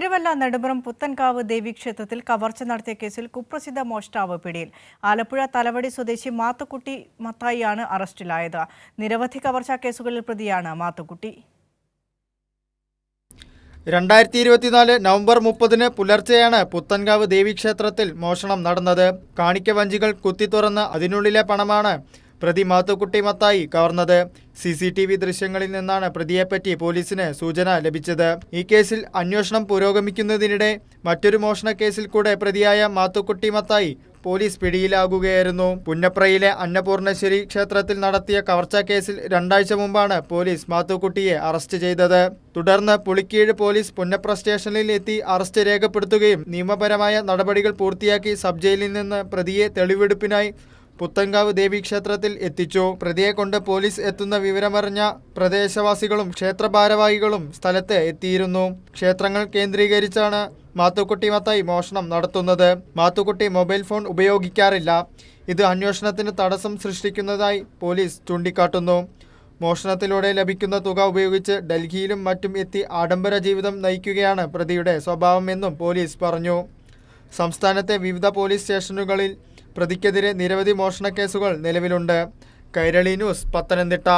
തിരുവല്ല നെടുമ്പുറം പുത്തൻകാവ് ദേവീക്ഷേത്രത്തിൽ കവർച്ച നടത്തിയ കേസിൽ കുപ്രസിദ്ധ മോഷ്ടാവ് പിടിയിൽ. ആലപ്പുഴ തലവടി സ്വദേശി മാത്തുക്കുട്ടി മത്തായിയാണ് അറസ്റ്റിലായത്. നിരവധി കവർച്ചാ കേസുകളിൽ പ്രതിയാണ് മാത്തുക്കുട്ടി. 2024 നവംബർ 30 പുലർച്ചെയാണ് പുത്തൻകാവ് ദേവീക്ഷേത്രത്തിൽ മോഷണം നടന്നത്. കാണിക്ക വഞ്ചികൾ കുത്തിത്തുറന്ന് അതിനുള്ളിലെ പണമാണ് പ്രതി മാത്തുക്കുട്ടി മത്തായി കവർന്നത്. CCTV ദൃശ്യങ്ങളിൽ നിന്നാണ് പ്രതിയെപ്പറ്റി പോലീസിന് സൂചന ലഭിച്ചത്. ഈ കേസിൽ അന്വേഷണം പുരോഗമിക്കുന്നതിനിടെ മറ്റൊരു മോഷണ കേസിൽ കൂടെ പ്രതിയായ മാത്തുക്കുട്ടി മത്തായി പോലീസ് പിടിയിലാകുകയായിരുന്നു. പുന്നപ്രയിലെ അന്നപൂർണേശ്വരി ക്ഷേത്രത്തിൽ നടത്തിയ കവർച്ചാ കേസിൽ 2 ആഴ്ച മുമ്പാണ് പോലീസ് മാത്തുക്കുട്ടിയെ അറസ്റ്റ് ചെയ്തത്. തുടർന്ന് പുളിക്കീഴ് പോലീസ് പുന്നപ്ര സ്റ്റേഷനിൽ എത്തി അറസ്റ്റ് രേഖപ്പെടുത്തുകയും നിയമപരമായ നടപടികൾ പൂർത്തിയാക്കി സബ് ജയിലിൽ നിന്ന് പ്രതിയെ തെളിവെടുപ്പിനായി പുത്തൻകാവ് ദേവീക്ഷേത്രത്തിൽ എത്തിച്ചു. പ്രതിയെ കൊണ്ട് പോലീസ് എത്തുന്ന വിവരമറിഞ്ഞ പ്രദേശവാസികളും ക്ഷേത്ര ഭാരവാഹികളും സ്ഥലത്ത് എത്തിയിരുന്നു. ക്ഷേത്രങ്ങൾ കേന്ദ്രീകരിച്ചാണ് മാത്തുക്കുട്ടി മത്തായി മോഷണം നടത്തുന്നത്. മാത്തുക്കുട്ടി മൊബൈൽ ഫോൺ ഉപയോഗിക്കാറില്ല. ഇത് അന്വേഷണത്തിന് തടസ്സം സൃഷ്ടിക്കുന്നതായി പോലീസ് ചൂണ്ടിക്കാട്ടുന്നു. മോഷണത്തിലൂടെ ലഭിക്കുന്ന തുക ഉപയോഗിച്ച് ഡൽഹിയിലും മറ്റും എത്തി ആഡംബര ജീവിതം നയിക്കുകയാണ് പ്രതിയുടെ സ്വഭാവമെന്നും പോലീസ് പറഞ്ഞു. സംസ്ഥാനത്തെ വിവിധ പോലീസ് സ്റ്റേഷനുകളിൽ പ്രതിക്കെതിരെ നിരവധി മോഷണ കേസുകൾ നിലവിലുണ്ട്. കൈരളി ന്യൂസ്, പത്തനംതിട്ട.